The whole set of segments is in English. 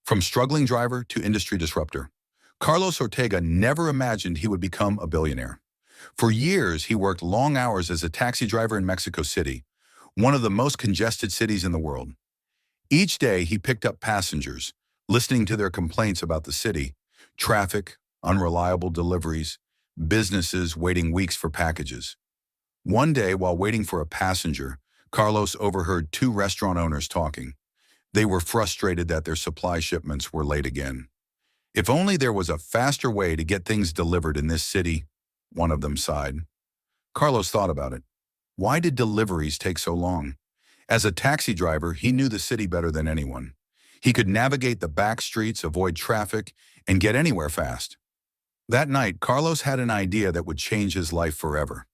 From struggling driver to industry disruptor, Carlos Ortega never imagined he would become a billionaire. For years, he worked long hours as a taxi driver in Mexico City, one of the most congested cities in the world. Each day, he picked up passengers, listening to their complaints about the city, traffic, unreliable deliveries, businesses waiting weeks for packages. One day, while waiting for a passenger, Carlos overheard two restaurant owners talking. They were frustrated that their supply shipments were late again. If only there was a faster way to get things delivered in this city, one of them sighed. Carlos thought about it. Why did deliveries take so long? As a taxi driver, he knew the city better than anyone. He could navigate the back streets, avoid traffic, and get anywhere fast. That night, Carlos had an idea that would change his life forever.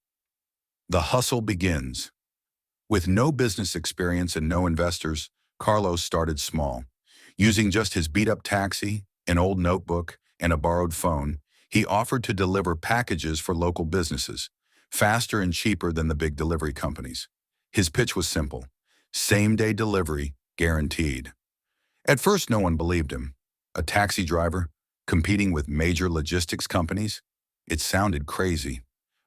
The hustle begins. With no business experience and no investors, Carlos started small. Using just his beat-up taxi, an old notebook, and a borrowed phone, he offered to deliver packages for local businesses, faster and cheaper than the big delivery companies. His pitch was simple: same-day delivery, guaranteed. At first, no one believed him. A taxi driver, competing with major logistics companies? It sounded crazy.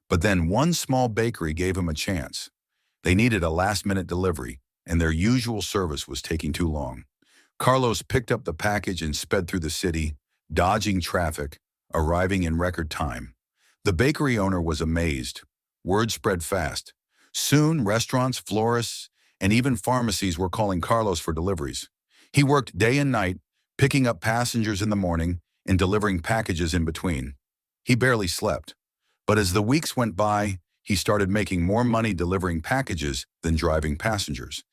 But then one small bakery gave him a chance. They needed a last-minute delivery, and their usual service was taking too long. Carlos picked up the package and sped through the city, dodging traffic, arriving in record time. The bakery owner was amazed. Word spread fast. Soon, restaurants, florists, and even pharmacies were calling Carlos for deliveries. He worked day and night, picking up passengers in the morning and delivering packages in between. He barely slept. But as the weeks went by, he started making more money delivering packages than driving passengers.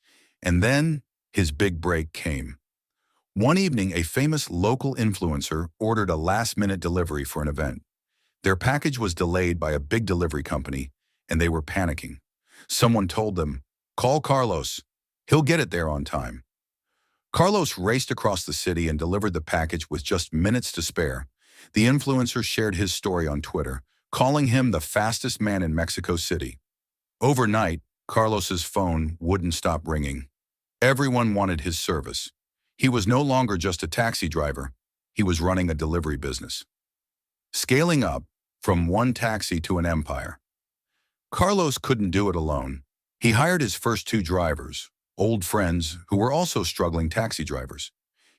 And then his big break came. One evening, a famous local influencer ordered a last-minute delivery for an event. Their package was delayed by a big delivery company, and they were panicking. Someone told them, "Call Carlos. He'll get it there on time." Carlos raced across the city and delivered the package with just minutes to spare. The influencer shared his story on Twitter, calling him the fastest man in Mexico City. Overnight, Carlos's phone wouldn't stop ringing. Everyone wanted his service. He was no longer just a taxi driver. He was running a delivery business. Scaling up from one taxi to an empire. Carlos couldn't do it alone. He hired his first two drivers, old friends who were also struggling taxi drivers.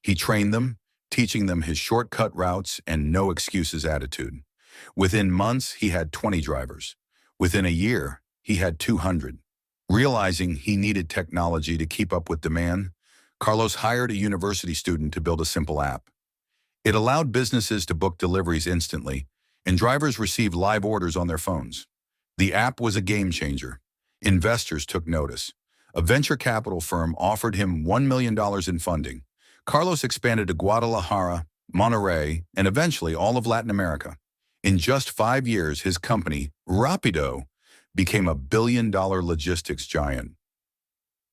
He trained them, teaching them his shortcut routes and no excuses attitude. Within months, he had 20 drivers. Within a year, he had 200. Realizing he needed technology to keep up with demand, Carlos hired a university student to build a simple app. It allowed businesses to book deliveries instantly, and drivers received live orders on their phones. The app was a game changer. Investors took notice. A venture capital firm offered him $1 million in funding. Carlos expanded to Guadalajara, Monterrey, and eventually all of Latin America. In just 5 years, his company, Rapido, became a billion-dollar logistics giant.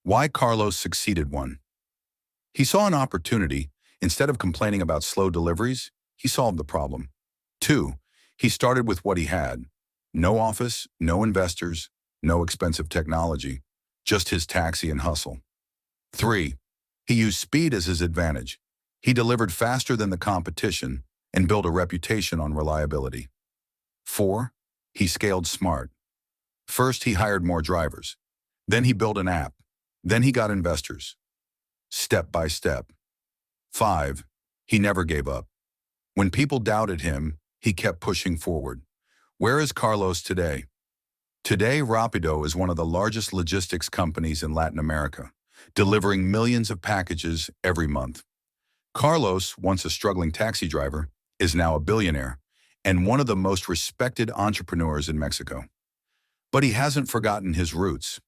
Why Carlos succeeded? 1. He saw an opportunity. Instead of complaining about slow deliveries, he solved the problem. 2. He started with what he had. No office, no investors, no expensive technology, just his taxi and hustle. 3. He used speed as his advantage. He delivered faster than the competition and built a reputation on reliability. 4. He scaled smart. First, he hired more drivers. Then he built an app. Then he got investors. Step by step. 5. He never gave up. When people doubted him, he kept pushing forward. Where is Carlos today? Today, Rapido is one of the largest logistics companies in Latin America, delivering millions of packages every month. Carlos, once a struggling taxi driver, is now a billionaire and one of the most respected entrepreneurs in Mexico. But he hasn't forgotten his roots.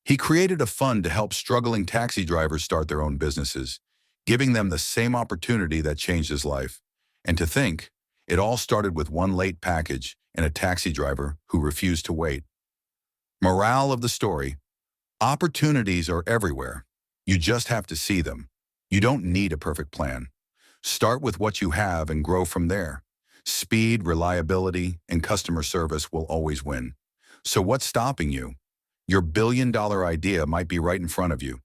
He created a fund to help struggling taxi drivers start their own businesses, giving them the same opportunity that changed his life. And to think, it all started with one late package and a taxi driver who refused to wait. Morale of the story: opportunities are everywhere. You just have to see them. You don't need a perfect plan. Start with what you have and grow from there. Speed, reliability, and customer service will always win. So what's stopping you? Your billion-dollar idea might be right in front of you.